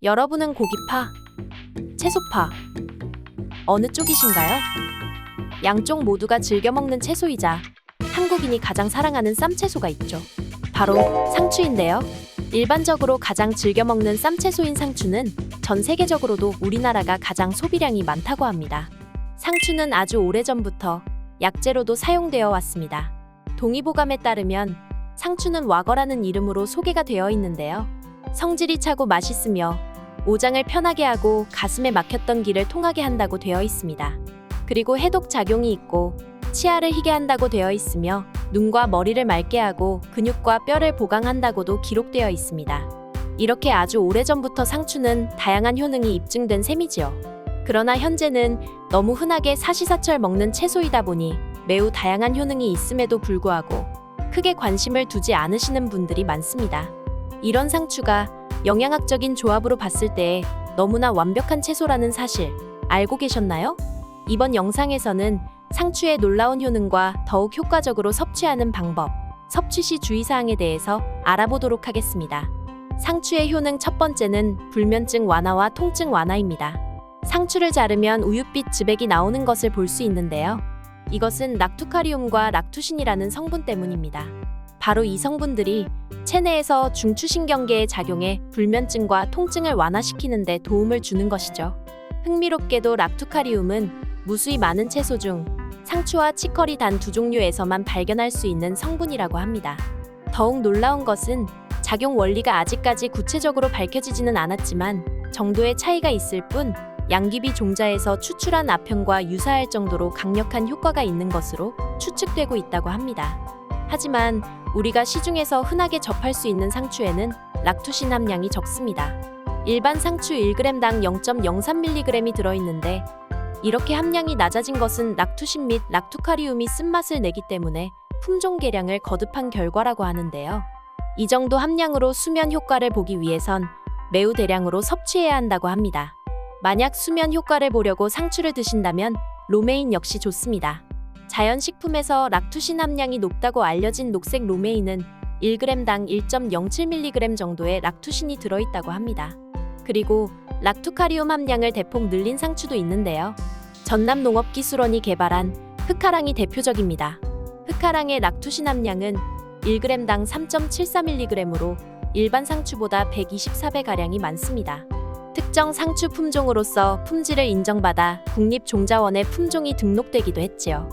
여러분은 고기파, 채소파, 어느 쪽이신가요? 양쪽 모두가 즐겨 먹는 채소이자 한국인이 가장 사랑하는 쌈채소가 있죠. 바로 상추인데요. 일반적으로 가장 즐겨 먹는 쌈채소인 상추는 전 세계적으로도 우리나라가 가장 소비량이 많다고 합니다. 상추는 아주 오래전부터 약재로도 사용되어 왔습니다. 동의보감에 따르면 상추는 와거라는 이름으로 소개가 되어 있는데요. 성질이 차고 맛있으며 오장을 편하게 하고 가슴에 막혔던 기를 통하게 한다고 되어 있습니다. 그리고 해독 작용이 있고 치아를 희게 한다고 되어 있으며 눈과 머리를 맑게 하고 근육과 뼈를 보강한다고도 기록되어 있습니다. 이렇게 아주 오래전부터 상추는 다양한 효능이 입증된 셈이지요. 그러나 현재는 너무 흔하게 사시사철 먹는 채소이다 보니 매우 다양한 효능이 있음에도 불구하고 크게 관심을 두지 않으시는 분들이 많습니다. 이런 상추가 영양학적인 조합으로 봤을 때 너무나 완벽한 채소라는 사실 알고 계셨나요? 이번 영상에서는 상추의 놀라운 효능과 더욱 효과적으로 섭취하는 방법, 섭취 시 주의사항에 대해서 알아보도록 하겠습니다. 상추의 효능 첫 번째는 불면증 완화와 통증 완화입니다. 상추를 자르면 우윳빛 즙액이 나오는 것을 볼 수 있는데요. 이것은 락투카리움과 락투신이라는 성분 때문입니다. 바로 이 성분들이 체내에서 중추신경계에 작용해 불면증과 통증을 완화시키는 데 도움을 주는 것이죠. 흥미롭게도 락투카리움은 무수히 많은 채소 중 상추와 치커리 단 두 종류에서만 발견할 수 있는 성분이라고 합니다. 더욱 놀라운 것은 작용 원리가 아직까지 구체적으로 밝혀지지는 않았지만 정도의 차이가 있을 뿐 양귀비 종자에서 추출한 아편과 유사할 정도로 강력한 효과가 있는 것으로 추측되고 있다고 합니다. 하지만 우리가 시중에서 흔하게 접할 수 있는 상추에는 락투신 함량이 적습니다. 일반 상추 1g당 0.03mg이 들어있는데 이렇게 함량이 낮아진 것은 락투신 및 락투카리움이 쓴맛을 내기 때문에 품종 개량을 거듭한 결과라고 하는데요. 이 정도 함량으로 수면 효과를 보기 위해선 매우 대량으로 섭취해야 한다고 합니다. 만약 수면 효과를 보려고 상추를 드신다면 로메인 역시 좋습니다. 자연식품에서 락투신 함량이 높다고 알려진 녹색 로메인은 1g당 1.07mg 정도의 락투신이 들어있다고 합니다. 그리고 락투카리움 함량을 대폭 늘린 상추도 있는데요. 전남농업기술원이 개발한 흑하랑이 대표적입니다. 흑하랑의 락투신 함량은 1g당 3.74mg으로 일반 상추보다 124배가량이 많습니다. 특정 상추 품종으로서 품질을 인정받아 국립종자원에 품종이 등록되기도 했지요.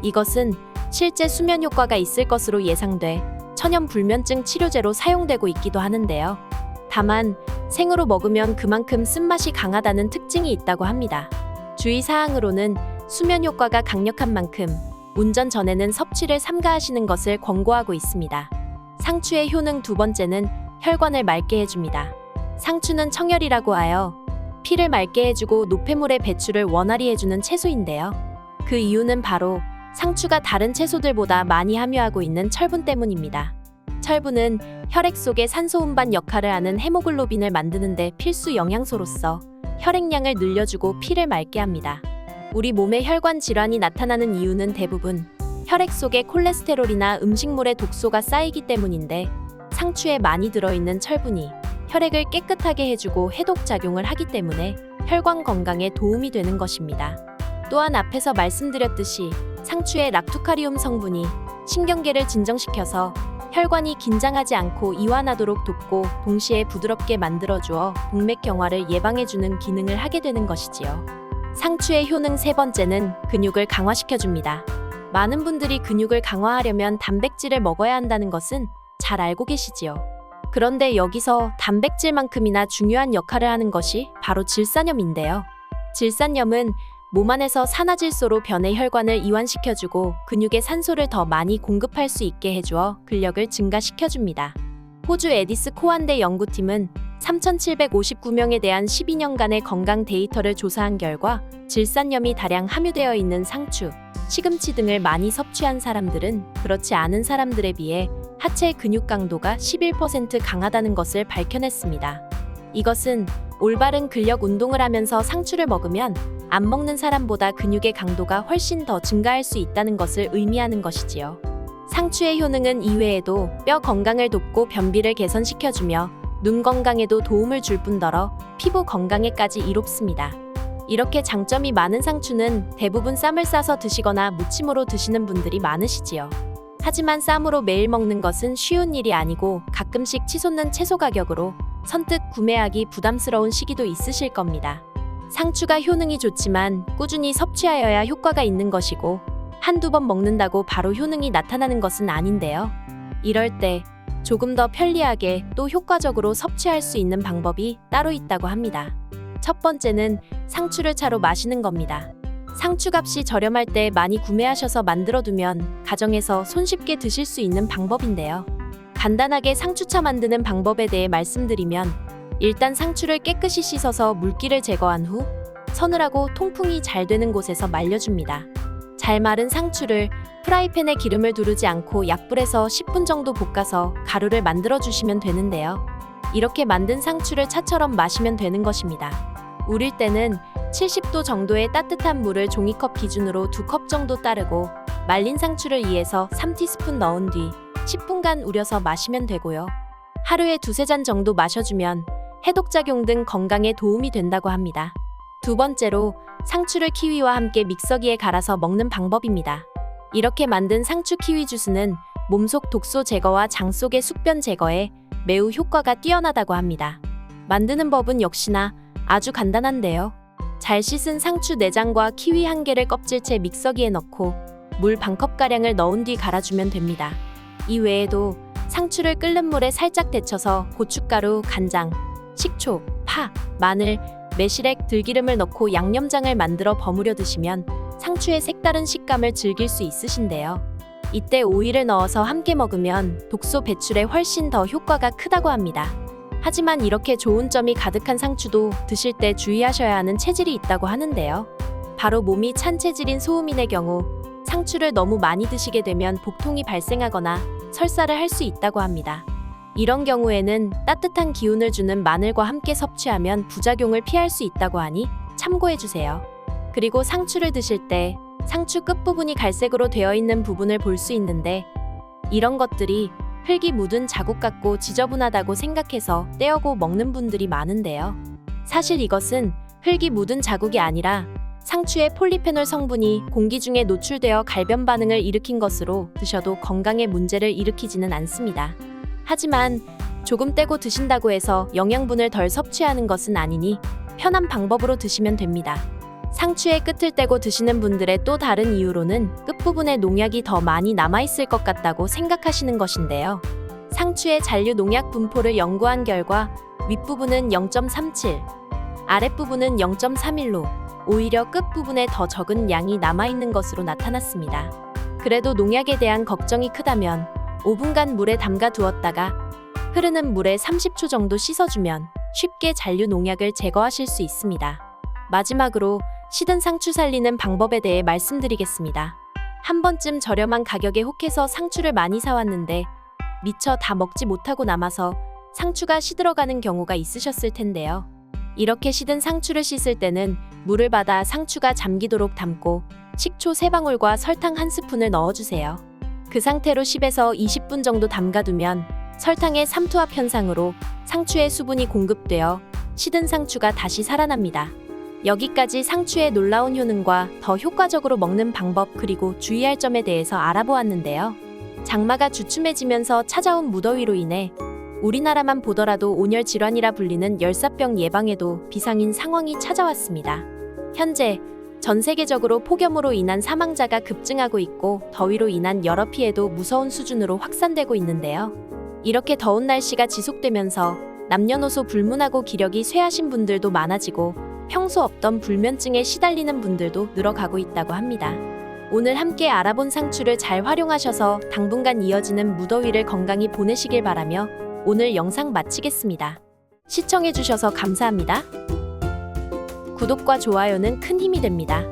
이것은 실제 수면 효과가 있을 것으로 예상돼 천연 불면증 치료제로 사용되고 있기도 하는데요. 다만 생으로 먹으면 그만큼 쓴맛이 강하다는 특징이 있다고 합니다. 주의사항으로는 수면 효과가 강력한 만큼 운전 전에는 섭취를 삼가하시는 것을 권고하고 있습니다. 상추의 효능 두 번째는 혈관을 맑게 해줍니다. 상추는 청혈이라고 하여 피를 맑게 해주고 노폐물의 배출을 원활히 해주는 채소인데요. 그 이유는 바로 상추가 다른 채소들보다 많이 함유하고 있는 철분 때문입니다. 철분은 혈액 속에 산소 운반 역할을 하는 헤모글로빈을 만드는 데 필수 영양소로서 혈액량을 늘려주고 피를 맑게 합니다. 우리 몸에 혈관 질환이 나타나는 이유는 대부분 혈액 속에 콜레스테롤이나 음식물의 독소가 쌓이기 때문인데 상추에 많이 들어있는 철분이 혈액을 깨끗하게 해주고 해독 작용을 하기 때문에 혈관 건강에 도움이 되는 것입니다. 또한 앞에서 말씀드렸듯이 상추의 락투카리움 성분이 신경계를 진정시켜서 혈관이 긴장하지 않고 이완하도록 돕고 동시에 부드럽게 만들어주어 동맥경화를 예방해주는 기능을 하게 되는 것이지요. 상추의 효능 세 번째는 근육을 강화시켜줍니다. 많은 분들이 근육을 강화하려면 단백질을 먹어야 한다는 것은 잘 알고 계시지요. 그런데 여기서 단백질만큼이나 중요한 역할을 하는 것이 바로 질산염인데요. 질산염은 몸 안에서 산화질소로 변해 혈관을 이완시켜주고 근육에 산소를 더 많이 공급할 수 있게 해주어 근력을 증가시켜줍니다. 호주 에디스 코안대 연구팀은 3,759명에 대한 12년간의 건강 데이터를 조사한 결과 질산염이 다량 함유되어 있는 상추, 시금치 등을 많이 섭취한 사람들은 그렇지 않은 사람들에 비해 하체 근육 강도가 11% 강하다는 것을 밝혀냈습니다. 이것은 올바른 근력 운동을 하면서 상추를 먹으면 안 먹는 사람보다 근육의 강도가 훨씬 더 증가할 수 있다는 것을 의미하는 것이지요. 상추의 효능은 이외에도 뼈 건강을 돕고 변비를 개선시켜주며 눈 건강에도 도움을 줄 뿐더러 피부 건강에까지 이롭습니다. 이렇게 장점이 많은 상추는 대부분 쌈을 싸서 드시거나 무침으로 드시는 분들이 많으시지요. 하지만 쌈으로 매일 먹는 것은 쉬운 일이 아니고 가끔씩 치솟는 채소 가격으로 선뜻 구매하기 부담스러운 시기도 있으실 겁니다. 상추가 효능이 좋지만 꾸준히 섭취하여야 효과가 있는 것이고 한두 번 먹는다고 바로 효능이 나타나는 것은 아닌데요. 이럴 때 조금 더 편리하게 또 효과적으로 섭취할 수 있는 방법이 따로 있다고 합니다. 첫 번째는 상추를 차로 마시는 겁니다. 상추값이 저렴할 때 많이 구매하셔서 만들어두면 가정에서 손쉽게 드실 수 있는 방법인데요. 간단하게 상추차 만드는 방법에 대해 말씀드리면 일단 상추를 깨끗이 씻어서 물기를 제거한 후 서늘하고 통풍이 잘 되는 곳에서 말려줍니다. 잘 마른 상추를 프라이팬에 기름을 두르지 않고 약불에서 10분 정도 볶아서 가루를 만들어 주시면 되는데요. 이렇게 만든 상추를 차처럼 마시면 되는 것입니다. 우릴 때는 70도 정도의 따뜻한 물을 종이컵 기준으로 2컵 정도 따르고 말린 상추를 2에서 3티스푼 넣은 뒤 10분간 우려서 마시면 되고요. 하루에 2-3잔 정도 마셔주면 해독작용 등 건강에 도움이 된다고 합니다. 두 번째로 상추를 키위와 함께 믹서기에 갈아서 먹는 방법입니다. 이렇게 만든 상추 키위 주스는 몸속 독소 제거와 장 속의 숙변 제거에 매우 효과가 뛰어나다고 합니다. 만드는 법은 역시나 아주 간단한데요. 잘 씻은 상추 내장과 키위 1개를 껍질째 믹서기에 넣고 물 반컵가량을 넣은 뒤 갈아주면 됩니다. 이 외에도 상추를 끓는 물에 살짝 데쳐서 고춧가루, 간장, 식초, 파, 마늘, 매실액, 들기름을 넣고 양념장을 만들어 버무려 드시면 상추의 색다른 식감을 즐길 수 있으신데요. 이때 오이를 넣어서 함께 먹으면 독소 배출에 훨씬 더 효과가 크다고 합니다. 하지만 이렇게 좋은 점이 가득한 상추도 드실 때 주의하셔야 하는 체질이 있다고 하는데요. 바로 몸이 찬 체질인 소음인의 경우 상추를 너무 많이 드시게 되면 복통이 발생하거나 설사를 할 수 있다고 합니다. 이런 경우에는 따뜻한 기운을 주는 마늘과 함께 섭취하면 부작용을 피할 수 있다고 하니 참고해주세요. 그리고 상추를 드실 때 상추 끝부분이 갈색으로 되어 있는 부분을 볼 수 있는데 이런 것들이 흙이 묻은 자국 같고 지저분하다고 생각해서 떼어고 먹는 분들이 많은데요. 사실 이것은 흙이 묻은 자국이 아니라 상추의 폴리페놀 성분이 공기 중에 노출되어 갈변 반응을 일으킨 것으로 드셔도 건강에 문제를 일으키지는 않습니다. 하지만 조금 떼고 드신다고 해서 영양분을 덜 섭취하는 것은 아니니 편한 방법으로 드시면 됩니다. 상추의 끝을 떼고 드시는 분들의 또 다른 이유로는 끝부분에 농약이 더 많이 남아있을 것 같다고 생각하시는 것인데요. 상추의 잔류 농약 분포를 연구한 결과 윗부분은 0.37, 아랫부분은 0.31로 오히려 끝부분에 더 적은 양이 남아있는 것으로 나타났습니다. 그래도 농약에 대한 걱정이 크다면 5분간 물에 담가 두었다가 흐르는 물에 30초 정도 씻어주면 쉽게 잔류 농약을 제거하실 수 있습니다. 마지막으로 시든 상추 살리는 방법에 대해 말씀드리겠습니다. 한 번쯤 저렴한 가격에 혹해서 상추를 많이 사왔는데 미처 다 먹지 못하고 남아서 상추가 시들어가는 경우가 있으셨을 텐데요. 이렇게 시든 상추를 씻을 때는 물을 받아 상추가 잠기도록 담고 식초 3방울과 설탕 1스푼을 넣어주세요. 그 상태로 10에서 20분 정도 담가두면 설탕의 삼투압 현상으로 상추의 수분이 공급되어 시든 상추가 다시 살아납니다. 여기까지 상추의 놀라운 효능과 더 효과적으로 먹는 방법 그리고 주의할 점에 대해서 알아보았는데요. 장마가 주춤해지면서 찾아온 무더위로 인해 우리나라만 보더라도 온열 질환이라 불리는 열사병 예방에도 비상인 상황이 찾아왔습니다. 현재 전 세계적으로 폭염으로 인한 사망자가 급증하고 있고 더위로 인한 여러 피해도 무서운 수준으로 확산되고 있는데요. 이렇게 더운 날씨가 지속되면서 남녀노소 불문하고 기력이 쇠하신 분들도 많아지고 평소 없던 불면증에 시달리는 분들도 늘어가고 있다고 합니다. 오늘 함께 알아본 상추를 잘 활용하셔서 당분간 이어지는 무더위를 건강히 보내시길 바라며 오늘 영상 마치겠습니다. 시청해주셔서 감사합니다. 구독과 좋아요는 큰 힘이 됩니다.